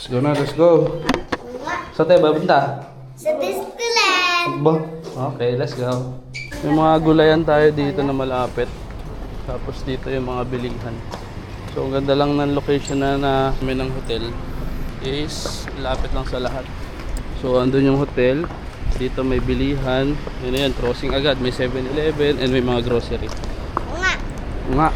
Let's go na, let's go. Saan tayo babunta? Sa Disneyland. Ba? Okay, let's go. May mga gulayan tayo dito na malapit. Tapos dito yung mga bilihan. So, ang ganda lang ng location na may ng hotel is lapit lang sa lahat. So, andun yung hotel. Dito may bilihan. Yun na yan, crossing agad. May 7-Eleven and may mga grocery. Nga. Nga.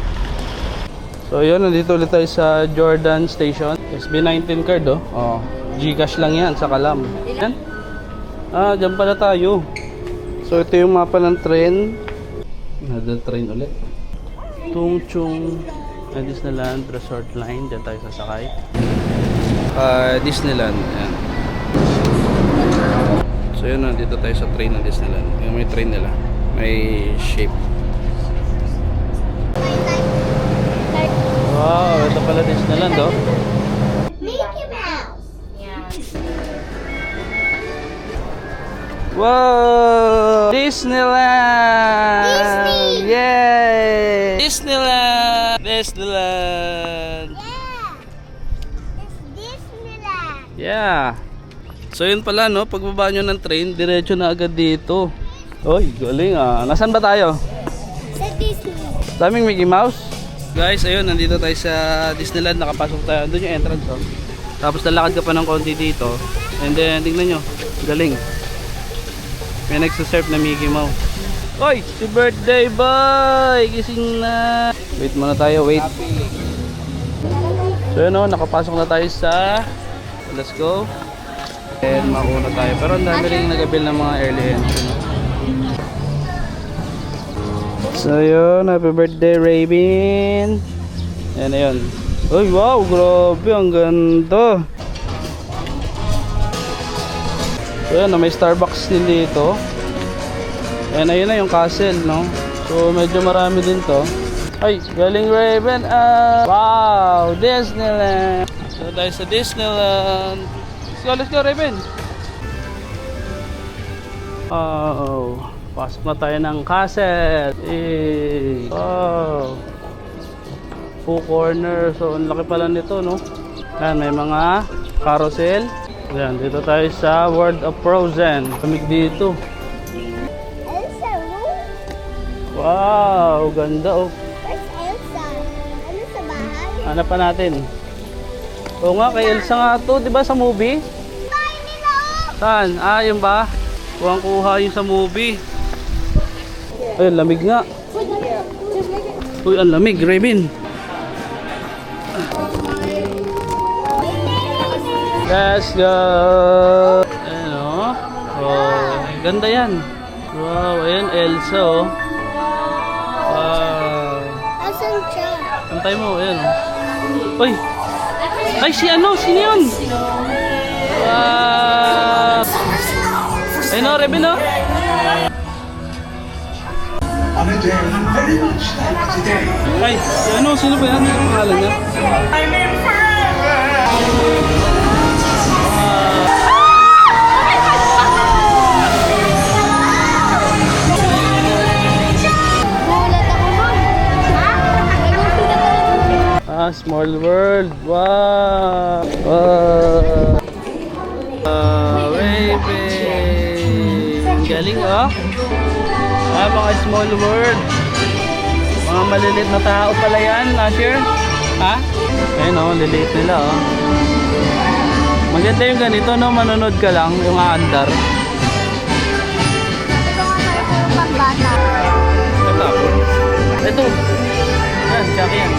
So, yun. Nandito ulit tayo sa Jordan Station. SB19 card, oh. Oh. Gcash lang yan sa Kalam. Yan. Ah, dyan pala tayo. So, ito yung mapa ng train. Another train ulit. Tung Chung Disneyland Resort Line. Dyan tayo sasakay. Disneyland. Ayan. So, yun. Nandito tayo sa train ng Disneyland. Yung may train nila. May shape. Wow, ito pala Disneyland, oh. Mickey Mouse. Wow! Disneyland! Disney! Yay! Disneyland! Disneyland! It's Disneyland. Yeah! So yun pala, no? Pagbaba nyo ng train, diretso na agad dito. Oy, galing ah. Nasaan ba tayo? Sa Disney. Daming Mickey Mouse. Guys, ayun, nandito tayo sa Disneyland. Nakapasok tayo. Doon yung entrance, oh. Tapos lalakad ka pa ng konti dito. And then, tingnan nyo. Galing. May nagsaserve na Mickey Mouse. Oy! Si birthday boy! Gising na! Wait muna tayo, wait. So yun o, nakapasok na tayo sa... Let's go. And mauna tayo. Pero ang dami rin nag-avail ng mga early entry. So yun, happy birthday Raven. Yan na yun. Uy, wow! Grabe, ang ganda! So yun, may Starbucks din dito. And ayun na yung castle, no? So medyo marami din to. Ay, galing Raven. Wow, Disneyland. So tayo sa Disneyland. Let's go Raven. Oh, pasok na tayo ng castle. Wow. Full corner. So ang laki pala nito, no? Yan, may mga carousel. Ayan, dito tayo sa World of Frozen. Kamig dito. Elsa, room. Wow, ganda oh. Where's Elsa? Ano sa bahay? Hanapan natin. Oo nga, kay Elsa nga to, di ba sa movie? Bahay nila, oh! Saan? Ah, yun ba? Kuhang-kuha yun sa movie. Ay, lamig nga. Uy, ang lamig, Raven. Let's go! Ayan o. Oh, ganda yan. Wow, ayan Elsa o. Wow. Asan siya? Antay mo, ayan o. Uy! Ay, si ano? Sino yun? Wow! Ayun o, Reben o. Ay, si ano? Sino ba yan? Ano ang pangalan niya? Small World. Wow. Wow. Raven. Galing oh. Mga Small World. Mga maliliit na tao pala yan, Asher. Ha? Ayun oh, liliit nila oh. Maganda yung ganito, no? Manonood ka lang, yung aandar. Ito nga pala yung pambata. Ito. Yan, Jackie yan.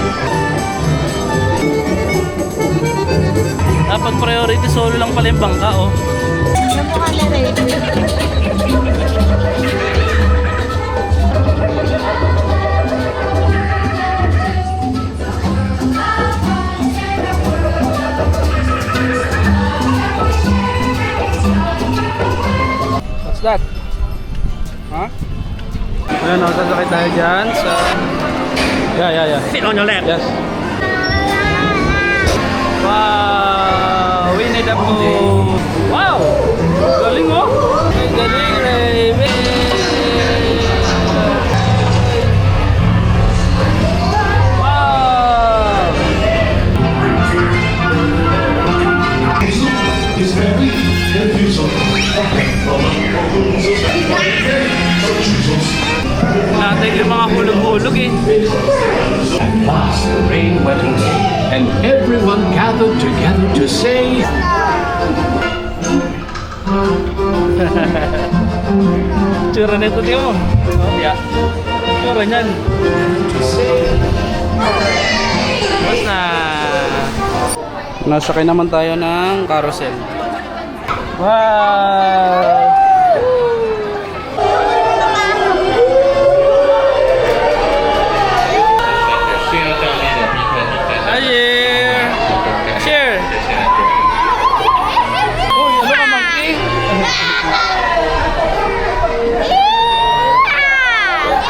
Pag priority solo lang pala yung bangka, oh. Yung mukha ni Raven. What's that? Ha? Ayun, sasakay tayo dyan sa... Yeah. Sit on your lap. Yes. Wow! Winnie the Pooh! Wow! Galing mo! Ay, galing, Raven! Wow! Natin yung mga hulog-hulog eh. At last the rain went away, and everyone gathered together to say, Tsura na ito, tiyo mo. Oh, yeah. Tsura niyan. Basta. Nasakay naman tayo ng carousel. Wow! Share! Share! Uy, ano ka, monkey?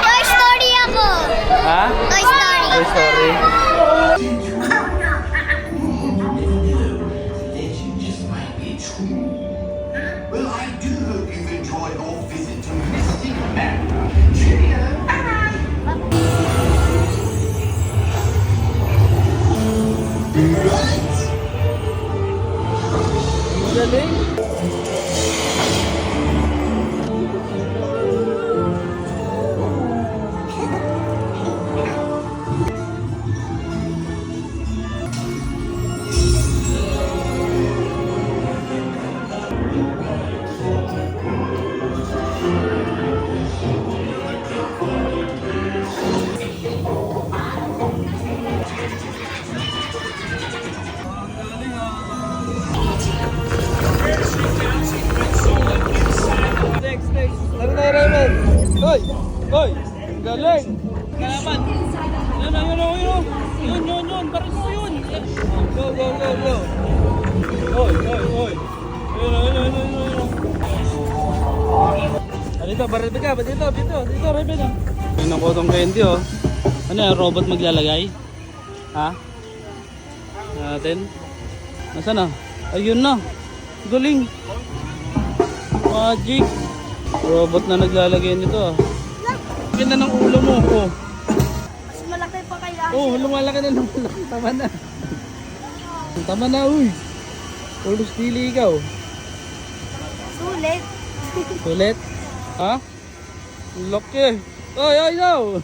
Toy Story ako. Ha? Toy Story. Toy Story. Well, I do hope you've enjoyed your visit to Mystic America. Cheerio! Galing. Next. Tara na, Raymond. Hoy! Hoy! Galing! Kalaban! Yun. Yun. Bakit mo yun? Go. Hoy. Yun. Dito, baril ka. Dito, Raymond. Tingnan ko tong candy, oh. Ano yan, robot maglalagay? Ha? Natin? Nasaan na? Ayun na. Galing. Magic. Robot na naglalagay nito, ah. Ganda ng ulo mo, oh. Mas malaki pa kaya. Oh, lumalaki na. Tama na, uy. Ulos dili ikaw. Sulit. Ulit? Ha? Laki. Ay, daw.